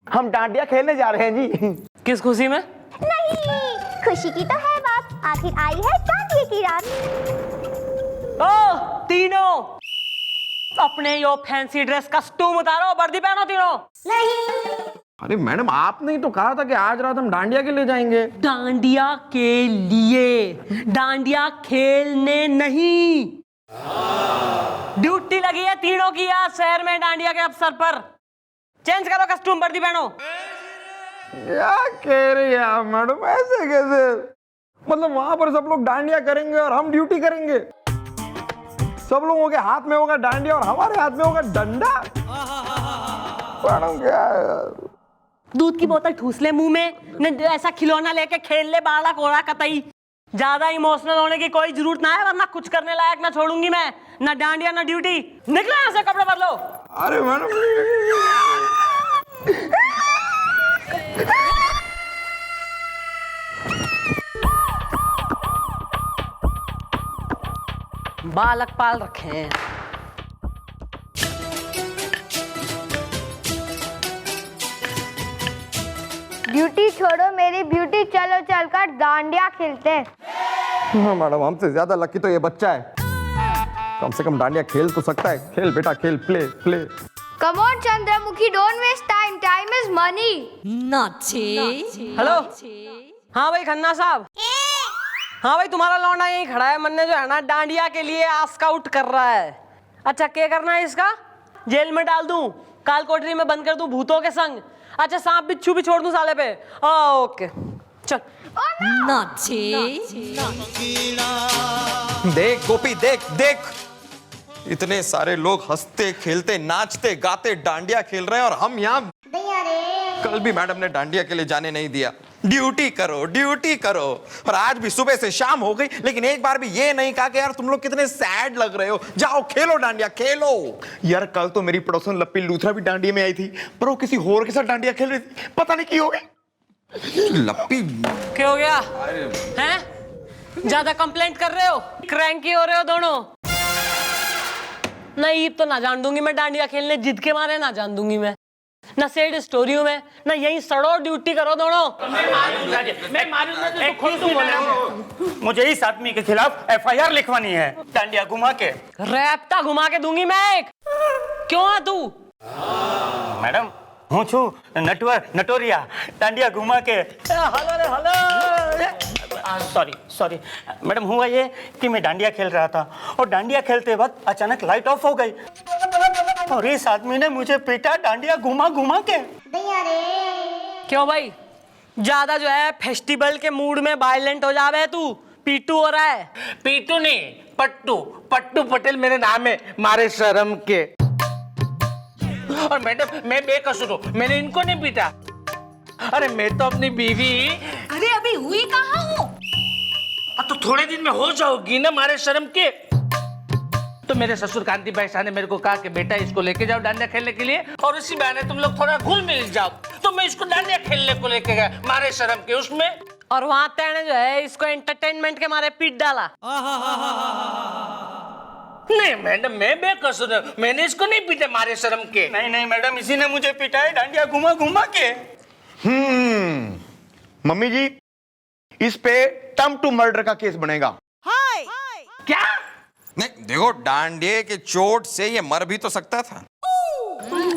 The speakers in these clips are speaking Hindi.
हम डांडिया खेलने जा रहे हैं जी। किस खुशी में? नहीं, खुशी की तो है बात, आखिर आई है डांडिया की रात। ओ तीनों अपने यो फैंसी ड्रेस कस्टूम उतारो, वर्दी पहनो तीनों। नहीं। अरे मैडम, आपने ही तो कहा था कि आज रात हम डांडिया के लिए जाएंगे। डांडिया के लिए, डांडिया खेलने नहीं। ड्यूटी लगी है तीनों की आज शहर में डांडिया के अवसर पर। चेंज करो कस्टूम, वर्दी पहनो। क्या कह रही है आप मैडम, ऐसे कैसे? मतलब वहां पर सब लोग डांडिया करेंगे और हम ड्यूटी करेंगे? सब लोगों के हाथ में होगा डांडिया और हमारे हाथ में होगा डंडा? मैडम क्या है यार? दूध की बोतल ठूस ले मुंह में, न ऐसा खिलौना लेके खेल ले बाड़ा कोड़ा कतई। ज्यादा इमोशनल होने की कोई जरूरत ना है, वरना कुछ करने लायक ना छोड़ूंगी मैं। ना डांडिया ना ड्यूटी। निकलो यहाँ से, कपड़े बदलो। अरे मैडम, बालक पाल रखे हैं। ड्यूटी छोड़ो मेरी ब्यूटी, चलो चलकर डांडिया खेलते हैं। हाँ मैडम, हमसे ज्यादा लकी तो ये बच्चा है। कम से कम डांडिया खेल तो सकता है। खेल बेटा खेल, play play. Come on Chandramukhi, don't waste time, time is money. Hello, हाँ भाई खन्ना साहब। हाँ भाई, तुम्हारा लौंडा यहीं खड़ा है। मन ने जो है ना डांडिया के लिए आस्काउट कर रहा है। अच्छा, क्या करना है इसका? जेल में डाल दूं, काल कोठरी में बंद कर दूं भूतों के संग? अच्छा, सांप बिच्छू भी छोड़ दूं साले पे? ओके चल। देख गोपी, देख देख, इतने सारे लोग हंसते खेलते नाचते गाते डांडिया खेल रहे हैं और हम यहाँ। कल भी मैडम ने डांडिया के लिए जाने नहीं दिया। ड्यूटी करो ड्यूटी करो, और आज भी सुबह से शाम हो गई, लेकिन एक बार भी ये नहीं कहा कि यार तुम लोग कितने सैड लग रहे हो, जाओ खेलो डांडिया खेलो। यार कल तो मेरी पड़ोसन लप्पी लूथरा भी डांडिया में आई थी, पर वो किसी और के साथ डांडिया खेल रही थी। पता नहीं क्यों हो गई लप्पी। क्या हो गया हैं? ज्यादा कंप्लेंट कर रहे हो, क्रैंकी हो रहे हो दोनों? नहीं तो ना जान दूंगी मैं डांडिया खेलने, जिद के मारे ना जान दूंगी मैं। ना सेड स्टोरियों में, ना यहीं सड़ो, ड्यूटी करो दोनों। मैं मुझे इस आदमी के खिलाफ एफआईआर लिखवानी है, डांडिया घुमा के। रैप्ता घुमा के दूंगी मैं एक। क्यों है तू? मैडम हूँ छू नटोरिया, डांडिया घुमा के। सॉरी सॉरी मैडम, हुआ ये कि मैं डांडिया खेल रहा था और डांडिया खेलते वक्त अचानक लाइट ऑफ हो गई और इस आदमी ने मुझे पीटा डांडिया घुमा घुमा के। क्यों भाई, ज्यादा जो है फेस्टिवल के मूड में वायलेंट हो जावे तू? पीटू हो रहा है? पीटू नहीं, पट्टू। पट्टू पटेल मेरे नाम है, मारे शर्म के। और मैडम मैं बेकसूर हूँ, मैंने इनको नहीं पीटा। अरे मैं तो अपनी बीवी। अरे अभी हुई कहाँ हूँ? तो थोड़े दिन में हो जाओगी ना मारे शर्म के। तो मेरे ससुर कांति भाई साहब ने मेरे को कहा कि बेटा इसको लेके जाओ डांडिया खेलने के लिए, और इसी बहाने तुम लोग थोड़ा घुल मिल जाओ। तो मैं इसको डांडिया खेलने को लेके गया मारे शर्म के उसमें, और वहां तेने जो है इसको एंटरटेनमेंट के मारे पीट डाला। नहीं मैडम मैं बेकसूर हूं, मैंने इसको नहीं पीटा मारे शर्म के। नहीं नहीं मैडम, इसी ने मुझे पीटा है डांडिया घुमा घुमा के। मम्मी जी, इस पे टर्म टू मर्डर का केस बनेगा। हाय क्या? नहीं देखो, डांडिया के चोट से ये मर भी तो सकता था।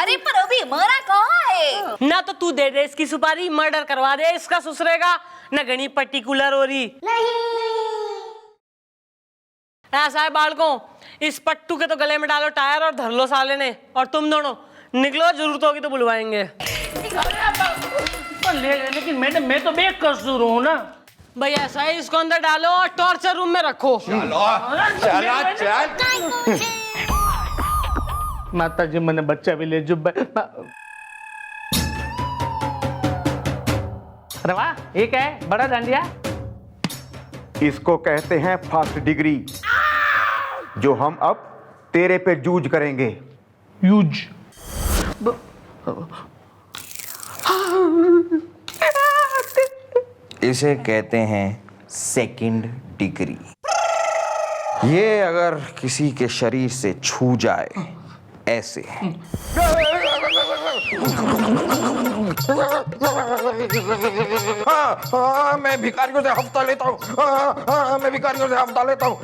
अरे पर अभी मरा कहाँ है? ना तो तू दे दे इसकी सुपारी, मर्डर करवा दे इसका ससुरेगा। न घनी पर्टिकुलर हो रही। ऐसा है बालकों, इस पट्टू के तो गले में डालो टायर और धर लो साले ने, और तुम दोनों निकलो, जरूरत होगी तो बुलवाएंगे। लेकिन मैडम मैं तो बेकसूर हूँ ना। भाई ऐसा है, इसको अंदर डालो और टॉर्चर रूम में रखो। माता जी मैंने बच्चा भी ले जुब। अरे वाह, ये क्या है? बड़ा डांडिया। इसको कहते हैं फर्स्ट डिग्री, जो हम अब तेरे पे जूझ करेंगे। यूज। इसे कहते हैं सेकंड डिग्री। ये अगर किसी के शरीर से छू जाए ऐसे हाँ, मैं भिखारियों से हफ्ता लेता हूँ। हाँ, मैं भिखारियों से हफ्ता लेता हूँ।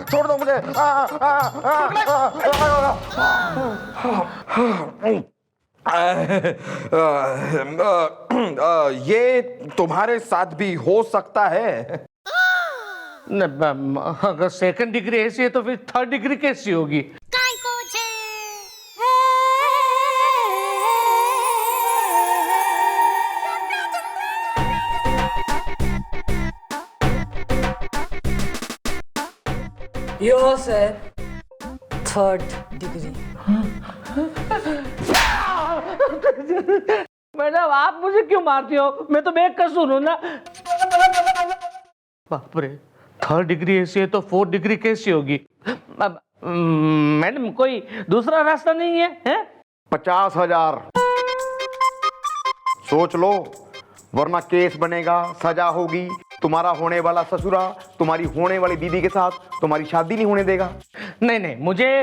छोड़ दो मुझे। ये तुम्हारे साथ भी हो सकता है। अगर सेकंड डिग्री ऐसी है तो फिर थर्ड डिग्री कैसी होगी? योर है थर्ड डिग्री। मैडम आप मुझे क्यों मारती हो? मैं तो बेकसूर हूं ना। बाप रे, थर्ड डिग्री ऐसी है तो फोर्थ डिग्री कैसी होगी? मैडम कोई दूसरा रास्ता नहीं है, हैं? 50,000 सोच लो, वरना केस बनेगा, सजा होगी। तुम्हारा होने वाला ससुरा तुम्हारी होने वाली दीदी के साथ तुम्हारी शादी नहीं होने देगा। नहीं नहीं,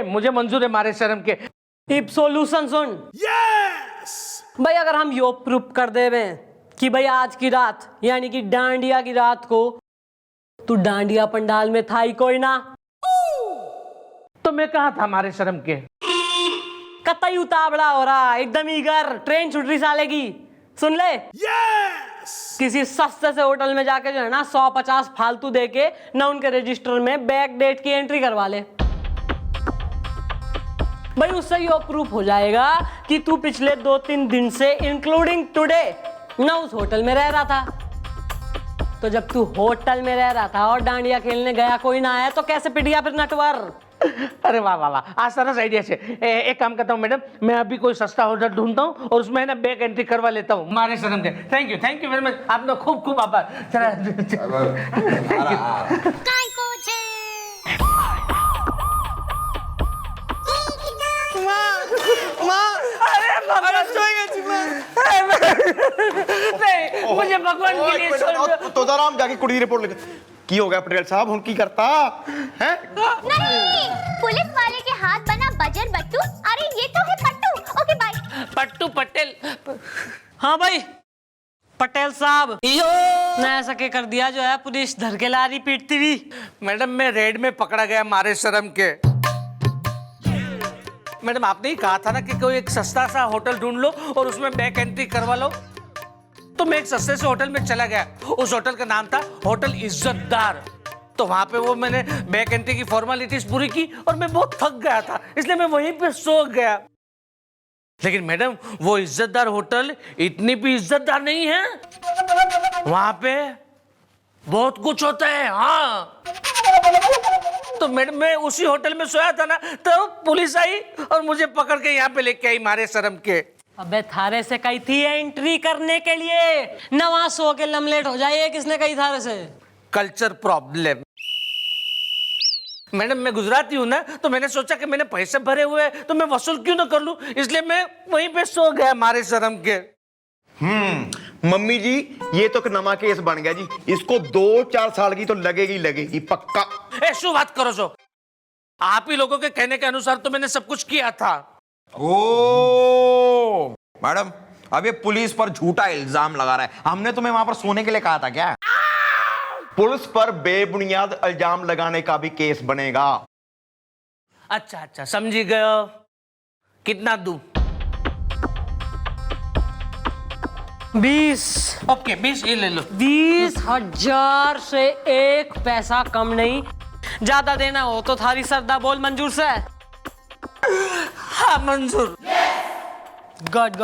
मुझे मंजूर है मारे शर्म के। इब सॉल्यूशन सुन। भाई अगर हम यो प्रूफ कर देवे कि भाई आज की रात यानी कि डांडिया की रात को तू डांडिया पंडाल में था ही कोई ना, तो मैं कहा था मारे शर्म के? कतई उतावड़ा हो रहा, एकदम ईगर, ट्रेन छूट रही साले की। सुन ले, किसी सस्ते से होटल में जाके जो है ना 150 फालतू देके ना उनके रजिस्टर में बैक डेट की एंट्री करवा ले। भाई उससे ये प्रूफ हो जाएगा कि तू पिछले 2-3 दिन से इंक्लूडिंग टुडे ना उस होटल में रह रहा था। तो जब तू होटल में रह रहा था और डांडिया खेलने गया कोई ना आया तो कैसे पिट गया फिर नटवर? अरे वाह वाह वाह, आज सरस आइडिया से। एक काम करता हूँ मैडम, मैं अभी कोई सस्ता होटल ढूंढता हूँ और उसमें ना बैक एंट्री करवा लेता हूँ मारे शर्म के। थैंक यू वेरी मच, आपका खूब खूब आभार। चला नहीं, मुझे भगवान के लिए छोड़ दो। तो आराम जाके कुड़ी रिपोर्ट लिख की हो गया पटेल साहब, हुन की करता है? नहीं, पुलिस वाले के हाथ बना बजर बट्टू। अरे ये तो है पट्टू। Okay bye. पट्टू पटेल। हाँ भाई पटेल साहब, नया सके कर दिया जो है पुलिस धर के ला रही पीटती हुई। मैडम मैं रेड में पकड़ा गया मारे शर्म के। मैडम आपने ही कहा था ना कि कोई एक सस्ता सा होटल ढूंढ लो और उसमें बैक एंट्री करवा लो। तो मैं एक सस्ते से होटल में चला गया। उस होटल का नाम था होटल इज्जतदार। तो वहां पे वो मैंने बैक एंट्री की फॉर्मेलिटीज पूरी की और मैं बहुत थक गया था, इसलिए मैं वहीं पे सो गया। लेकिन मैडम वो इज्जतदार होटल इतनी भी इज्जतदार नहीं है, वहां पे बहुत कुछ होता है। हाँ, तो मैडम मैं उसी होटल में सोया था ना, तो पुलिस आई और मुझे पकड़ के यहाँ पे लेके आई मारे शर्म के। अबे थारे से कही थी एंट्री करने के लिए, नवा सो के लमलेट हो जाए। किसने कही थारे से? Culture problem. मैडम मैं गुजराती हूँ ना, तो मैंने सोचा कि मैंने पैसे भरे हुए हैं तो मैं वसूल क्यों ना कर लूं, इसलिए मैं वहीं पे सो गया मारे शर्म के। मम्मी जी ये तो एक नवा केस बन गया जी, इसको 2-4 साल की तो लगेगी पक्का। ए शू बात करो सो, आप ही लोगों के कहने के अनुसार तो मैंने सब कुछ किया था। ओ मैडम, अब ये पुलिस पर झूठा इल्जाम लगा रहा है। हमने तुम्हें वहां पर सोने के लिए कहा था क्या? पुलिस पर बेबुनियाद इल्जाम लगाने का भी केस बनेगा। अच्छा समझी गयो। कितना दूं? 20। ओके 20 ये ले लो। 20,000 से 1 पैसा कम नहीं। ज्यादा देना हो तो थारी सरदा बोल मंजूर से। हाँ मंजूर। गुड।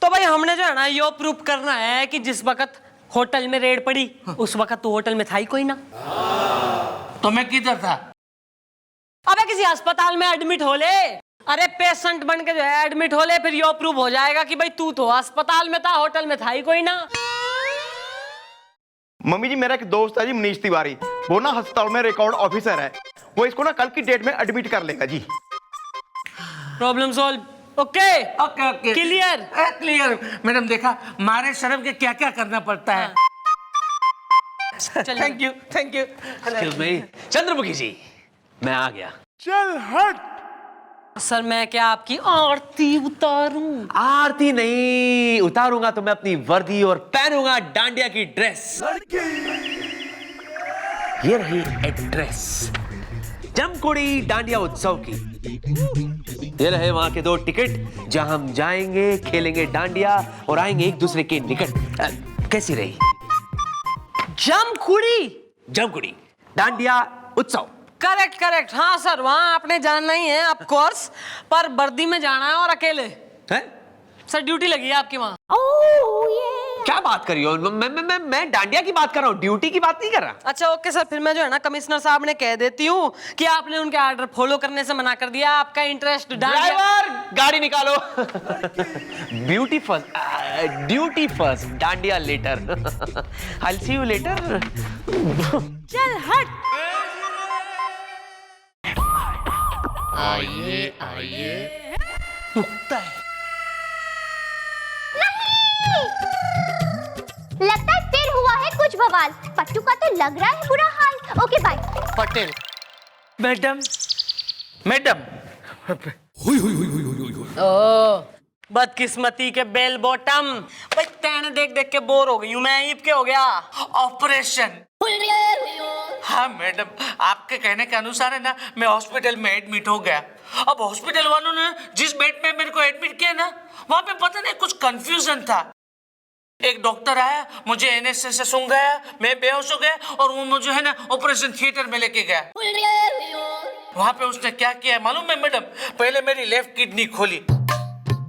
तो भाई हमने जो है ना यो प्रूफ करना है कि जिस वक्त होटल में रेड पड़ी उस वक्त तो होटल में था ही कोई ना। तो मैं किधर था? अबे किसी अस्पताल में एडमिट हो ले। अरे पेशेंट बन के जो है एडमिट हो ले, फिर यो प्रूफ हो जाएगा कि भाई तू तो अस्पताल में था, होटल में था ही कोई ना। मम्मी जी मेरा एक दोस्त है जी मनीष तिवारी, वो ना अस्पताल में रिकॉर्ड ऑफिसर है, वो इसको ना कल की डेट में एडमिट कर लेगा जी। Problem solve. Okay clear. Madam देखा मारे शर्म के क्या क्या करना पड़ता है। Thank you. Excuse me Chandramukhi ji, मैं आ गया। चल हट, सर मैं क्या आपकी आरती उतारूं? आरती नहीं उतारूंगा तो मैं अपनी वर्दी और पहनूंगा डांडिया की ड्रेस। ये रही एड्रेस जमकुड़ी डांडिया उत्सव की। ये रहे वहां के 2 टिकट जहां हम जाएंगे, खेलेंगे डांडिया और आएंगे एक दूसरे के निकट। कैसी रही? जमकुड़ी डांडिया उत्सव। करेक्ट करेक्ट, हाँ सर वहाँ आपने जाना ही है ऑफ कोर्स, पर वर्दी में जाना है और अकेले। है? सर ड्यूटी लगी है आपकी वहाँ। क्या बात कर रही हो? मैं डांडिया की बात कर रहा हूँ, ड्यूटी की बात नहीं कर रहा। अच्छा ओके सर, फिर मैं जो है ना कमिश्नर साहब ने कह देती हूँ कि आपने उनके ऑर्डर फॉलो करने से मना कर दिया। आपका इंटरेस्ट ड्राइवर गाड़ी निकालो। Duty first dandiya later. I see you later. चल हट। लगता है फिर हुआ है कुछ बवाल। पट्टू का तो लग रहा है बुरा हाल। Okay bye. Patel madam, madam बदकिस्मती के बेल बॉटम। भाई तेने देख देख के बोर हो गई हूँ मैं। ईब के हो गया ऑपरेशन। हाँ मैडम, आपके कहने के अनुसार है ना, मैं हॉस्पिटल में एडमिट हो गया। अब हॉस्पिटल वालों ने जिस बेड में मेरे को एडमिट किया ना, वहां पे पता नहीं कुछ कंफ्यूजन था। एक डॉक्टर आया, मुझे एनेस्थीसिया से सूंघ गया, मैं बेहोश हो गया और वो मुझे है ना ऑपरेशन थिएटर में लेके गया। वहां पे उसने क्या किया मालूम है मैडम? पहले मेरी लेफ्ट किडनी खोली,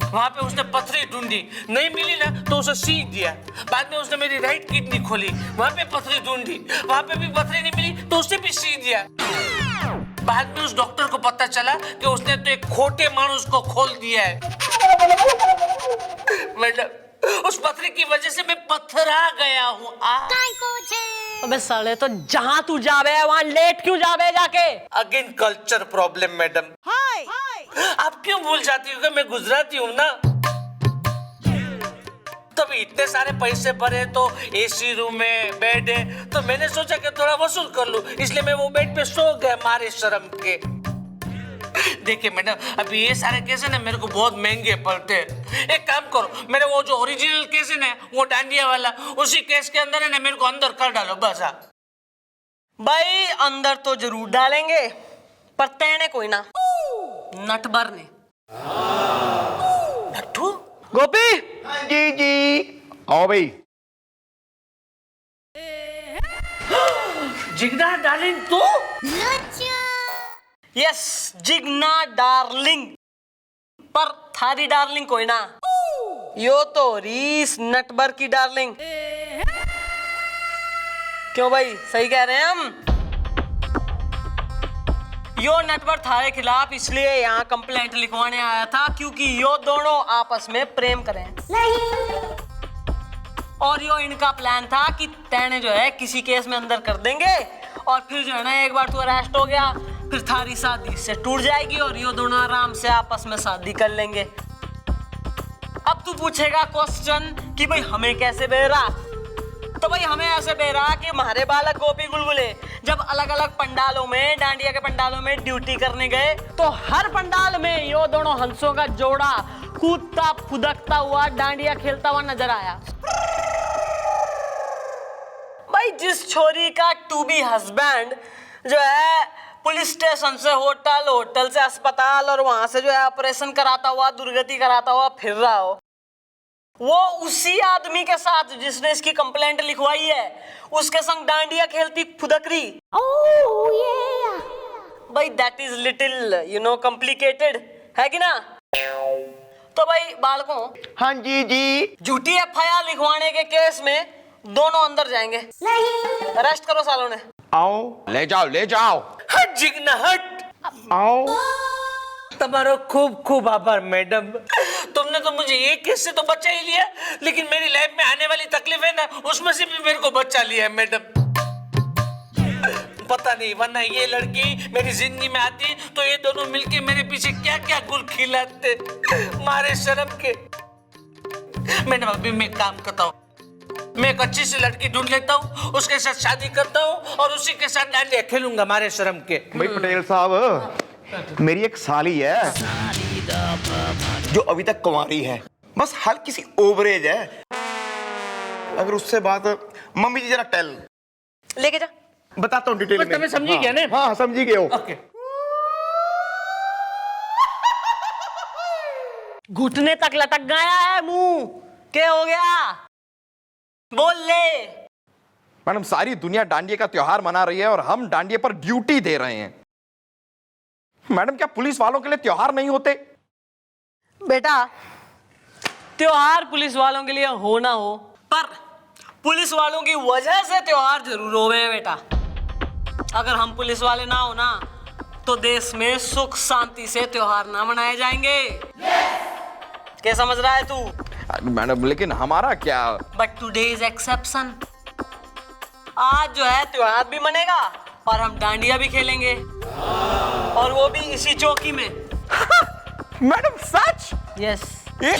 वहां पे उसने पथरी ढूंढी, नहीं मिली ना तो उसे सीख दिया। बाद में उसने मेरी राइट किडनी खोली, वहां पे पथरी ढूंढी, वहां पे भी पथरी नहीं मिली तो उसे भी सीख दिया। बाद में उस डॉक्टर को पता चला कि उसने तो एक खोटे मानुस को खोल दिया है। मैडम उस पथरी की वजह से मैं पथरा गया हूँ। अबे साले, तो जहाँ तू जावे वहाँ लेट क्यों जावे जाके? Again culture problem madam. आप क्यों भूल जाती हो कि मैं गुजराती हूँ ना? तभी इतने सारे पैसे भरे तो एसी रूम में बेड है, तो मैंने सोचा कि थोड़ा वसूल कर लूं, इसलिए मैं वो बेड पे सो गया मारे शर्म के। देखिए मैडम, अभी ये सारे केस है ना मेरे को बहुत महंगे पड़ते हैं। एक काम करो, मेरे वो जो ओरिजिनल केस है ना, वो डांडिया वाला, उसी केस के अंदर है ना मेरे को अंदर कर डालो बस। भाई अंदर तो जरूर डालेंगे, पर तेने कोई ना नट भरने। नट्टू गोपी जी आओ भाई। जिगना डार्लिंग तू? यस जिग्ना डार्लिंग, पर थारी डार्लिंग कोई ना। यो तो रीस नटबर की डार्लिंग। क्यों भाई, सही कह रहे हैं हम? यो नटवर थारे खिलाफ इसलिए यहाँ कंप्लेंट लिखवाने आया था क्योंकि यो दोनों आपस में प्रेम करें। और यो इनका प्लान था कि तेने जो है किसी केस में अंदर कर देंगे और फिर जो है ना एक बार तू अरेस्ट हो गया फिर थारी शादी से टूट जाएगी और यो दोनों आराम से आपस में शादी कर लेंगे। अब तू पूछेगा क्वेश्चन कि भाई हमें कैसे बेरा? तो भाई हमें ऐसे बेरा कि हमारे बालक गोपी गुलगुले जब अलग अलग पंडालों में, डांडिया के पंडालों में ड्यूटी करने गए तो हर पंडाल में यो दोनों हंसों का जोड़ा कूदता फुदकता हुआ डांडिया खेलता हुआ नजर आया। भाई जिस छोरी का टू बी हस्बैंड जो है पुलिस स्टेशन से होटल, होटल से अस्पताल और वहां से जो है ऑपरेशन कराता हुआ, दुर्गति कराता हुआ फिर रहा हो, वो उसी आदमी के साथ जिसने इसकी कंप्लेंट लिखवाई है उसके संग डांडिया खेलती फुदकरी। भाई दैट इज लिटिल कॉम्प्लिकेटेड है कि ना? तो भाई बालकों, हाँ जी झूठी एफआईआर लिखवाने के केस में दोनों अंदर जाएंगे। अरेस्ट करो सालों ने। आओ ले जाओ हट जिगना हट। आओ। तुम्हारा खूब खूब आभार मैडम, तुमने तो मुझे एक केस से तो बचा ही लिया, लेकिन मेरी लाइफ में आने वाली तकलीफ है ना उसमें से भी मेरे को बचा लिया है मैडम। पता नहीं वरना ये लड़की मेरी जिंदगी में आती तो ये दोनों मिलके मेरे पीछे क्या क्या गुल खिलाते मारे शर्म के। मैडम अभी मैं काम करता हूँ, मैं एक अच्छी सी लड़की ढूंढ लेता हूँ, उसके साथ शादी करता हूँ और उसी के साथ डांडिया खेलूंगा मारे शर्म के। भाई पटेल साहब मेरी एक साली है जो अभी तक कुंवारी है, बस हल्की सी ओवरेज है। अगर उससे बात, मम्मी जी जरा टेल, लेके जा। बताता हूँ डिटेल में। तुम्हें समझी क्या ने? हाँ समझी गए हो। ओके। घुटने तक लटक गया है मुंह, क्या हो गया? बोल ले। मैडम सारी दुनिया डांडिया का त्योहार मना रही है और हम डांडिया पर ड्यूटी दे रहे हैं। मैडम क्या पुलिस वालों के लिए त्योहार नहीं होते? बेटा, त्योहार पुलिस वालों के लिए हो ना हो, पर पुलिस वालों की वजह से त्योहार जरूर होवे बेटा। अगर हम पुलिस वाले ना हो ना, तो देश में सुख शांति से त्योहार ना मनाए जाएंगे। क्या समझ रहा है तू? मैडम लेकिन हमारा क्या? But today is exception. आज जो है त्योहार भी मनेगा और हम डांडिया भी खेलेंगे, और वो भी इसी चौकी में। मैडम सच? यस। ये